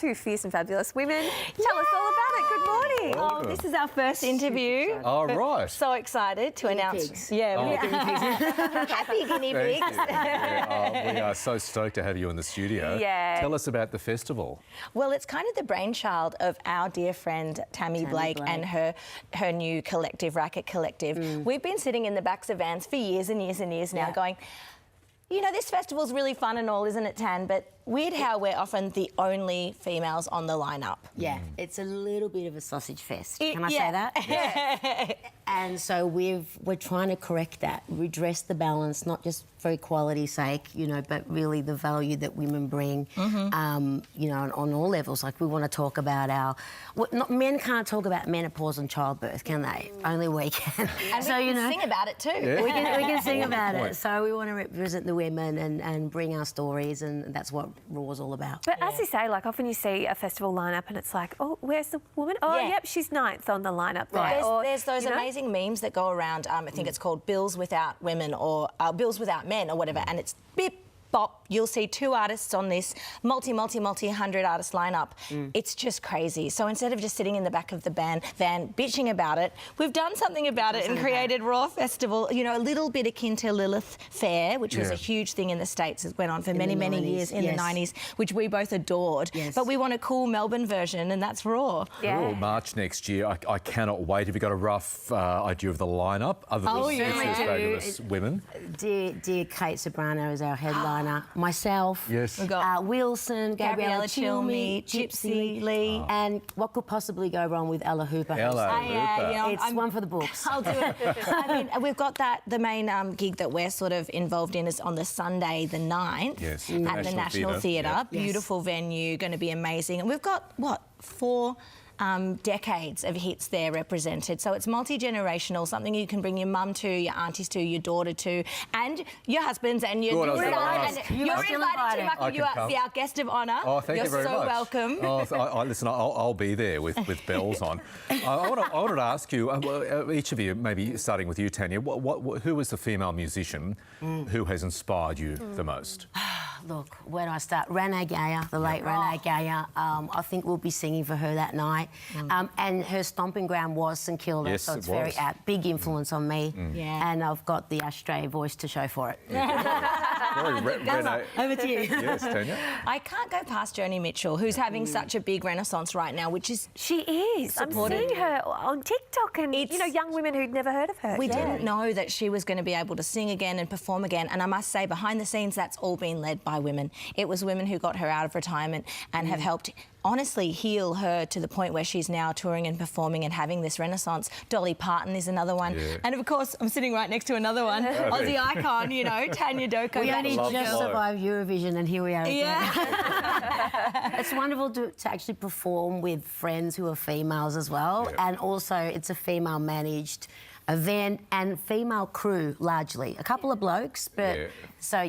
Two fierce and fabulous women. Tell us all about it. Good morning. Oh, this is our first interview. Oh, right. So excited to announce. pigs. Yeah, we're guinea pigs. Happy guinea Thank pigs. you. Yeah, we are so stoked to have you in the studio. Yeah. Tell us about the festival. Well, it's kind of the brainchild of our dear friend Tammy Blake and her new collective, Racket Collective. We've been sitting in the backs of vans for years and years and years now going, you know, this festival's really fun and all, isn't it, Tan? But weird how we're often the only females on the lineup. Yeah, it's a little bit of a sausage fest. Can I say yeah. that? Yeah. And so we're trying to correct that, redress the balance, not just for equality's sake, you know, but really the value that women bring, you know, on all levels. Like we want to talk about men can't talk about menopause and childbirth, can they? Only we can. And so, we can sing about it too. Yeah. We can sing about it. So we want to represent the women and bring our stories, and that's what Raw's all about. But as you say, like often you see a festival lineup and it's like, oh, where's the woman? Oh, yep, she's ninth on the lineup there. Right. There's those amazing memes that go around. I think it's called Bills Without Women or Bills Without Men or whatever, and it's bip, bop. You'll see two artists on this multi 100 artist lineup. It's just crazy. So instead of just sitting in the back of the van bitching about it, we've done something about it and created Raw Festival. You know, a little bit akin to Lilith Fair, which was a huge thing in the States. It went on for many years in the 90s, which we both adored. Yes. But we want a cool Melbourne version, and that's Raw. Yeah. Cool. March next year. I cannot wait. Have you got a rough idea of the lineup? Other than yeah. two fabulous women. Dear Kate Sobrano is our headliner. Myself. Yes. We got Wilson, Gabriella Chilmi, Gypsy Lee. and what could possibly go wrong with Ella Hooper? Ella Hooper. you know, It's one for the books. I'll do it. I mean, we've got the main gig that we're sort of involved in is on the Sunday, the 9th, Yes, at the National Theatre. Yep. Beautiful venue, going to be amazing. And we've got, 4 decades of hits there represented. So it's multi-generational, something you can bring your mum to, your aunties to, your daughter to, and your husbands and your... Good, I was You're gonna invited, ask. you're invited to, Michael. You are our guest of honour. Oh, thank you very much. You're so welcome. Oh, listen, I'll be there with bells on. I wanted to ask you, each of you, maybe starting with you, Tania, who is the female musician who has inspired you the most? Look, where do I start? Renee Gayer, the late Renee Gayer. I think we'll be singing for her that night. And her stomping ground was St Kilda, Yes, so it's it was. very big influence on me. Yeah. And I've got the ashtray voice to show for it. Renee. Over to you. Yes, Tania. I can't go past Joni Mitchell, who's having such a big renaissance right now, which is... She is. I'm seeing her on TikTok and, you know, young women who'd never heard of her. We didn't know that she was going to be able to sing again and perform again. And I must say, behind the scenes, that's all been led by women. It was women who got her out of retirement and have helped, honestly, heal her to the point where she's now touring and performing and having this renaissance. Dolly Parton is another one. Yeah. And, of course, I'm sitting right next to another one, Aussie icon, you know, Tania Doko. We only just survived Eurovision and here we are again. Yeah. It's wonderful to actually perform with friends who are females as well. Yeah. And also it's a female-managed event and female crew largely. A couple of blokes, but it's a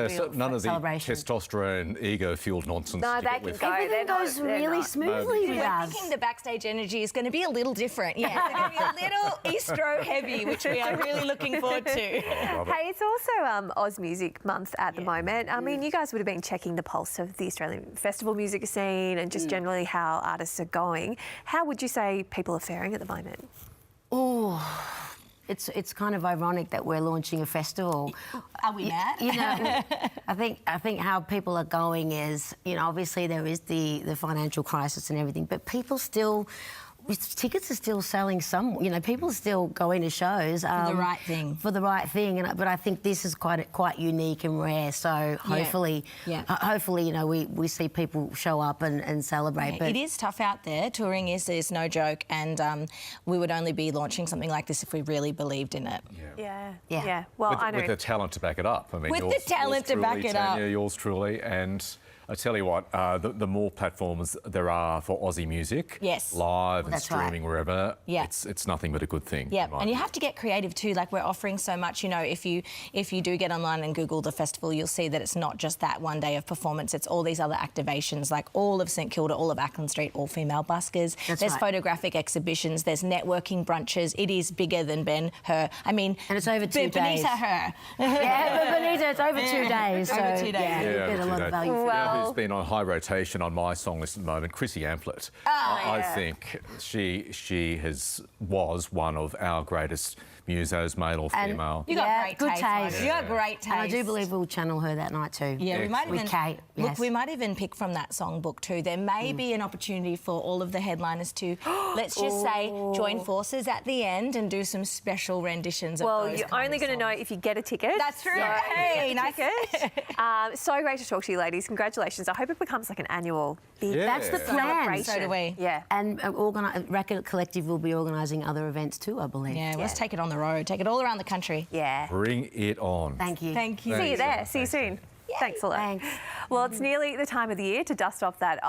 real none of the celebration. testosterone, ego-fueled nonsense. No, they can go. Everything goes really smoothly with We're us. thinking the backstage energy is going to be a little different. Yeah, it's going to be a little estro-heavy, which we are really looking forward to. Hey, it's also Oz Music Month at the moment. I mean, you guys would have been checking the pulse of the Australian festival music scene and just generally how artists are going. How would you say people are faring at the moment? Oh, it's kind of ironic that we're launching a festival. Are we mad? You know, I think how people are going is, you know, obviously there is the financial crisis and everything, but people still... Tickets are still selling some, you know, people are still going to shows. For the right thing. For the right thing, but I think this is quite unique and rare, so hopefully, hopefully, you know, we see people show up and celebrate. Yeah, but it is tough out there. Touring is no joke, and we would only be launching something like this if we really believed in it. Yeah. Well, I know. With the talent to back it up. I mean, with the talent to back it up. Tania, yours truly, and I tell you what, the more platforms there are for Aussie music, live and streaming wherever, it's nothing but a good thing. Yeah, and you have to get creative too. Like, we're offering so much. You know, if you do get online and Google the festival, you'll see that it's not just that one day of performance. It's all these other activations, like all of St Kilda, all of Acland Street, all female buskers. There's photographic exhibitions. There's networking brunches. It is bigger than Ben-Hur. I mean, and it's over 2 days. Benita Her. Yeah, but Benita, it's over 2 days. So, over 2 days. Yeah, you get a lot of value. Well, who's been on high rotation on my song list at the moment, Chrissy Amplet. I think she was one of our greatest musos, male or female. You got great good taste. taste. You got great taste. And I do believe we'll channel her that night too. Yeah, we might with even Kate. look. Yes. We might even pick from that songbook too. There may be an opportunity for all of the headliners to, let's just say, join forces at the end and do some special renditions. Well, of those you're kind only of going to know songs. if you get a ticket. That's true. So, Hey, get a nice. ticket. So great to talk to you, ladies. Congratulations. I hope it becomes like an annual big That's the plan. celebration. So do we. Yeah. And Racket Collective will be organising other events too, I believe. Yeah, let's take it on the road. Take it all around the country. Yeah. Bring it on. Thank you. Thank you. See you there. See you soon. Thanks a lot. Thanks. Well, it's nearly the time of the year to dust off that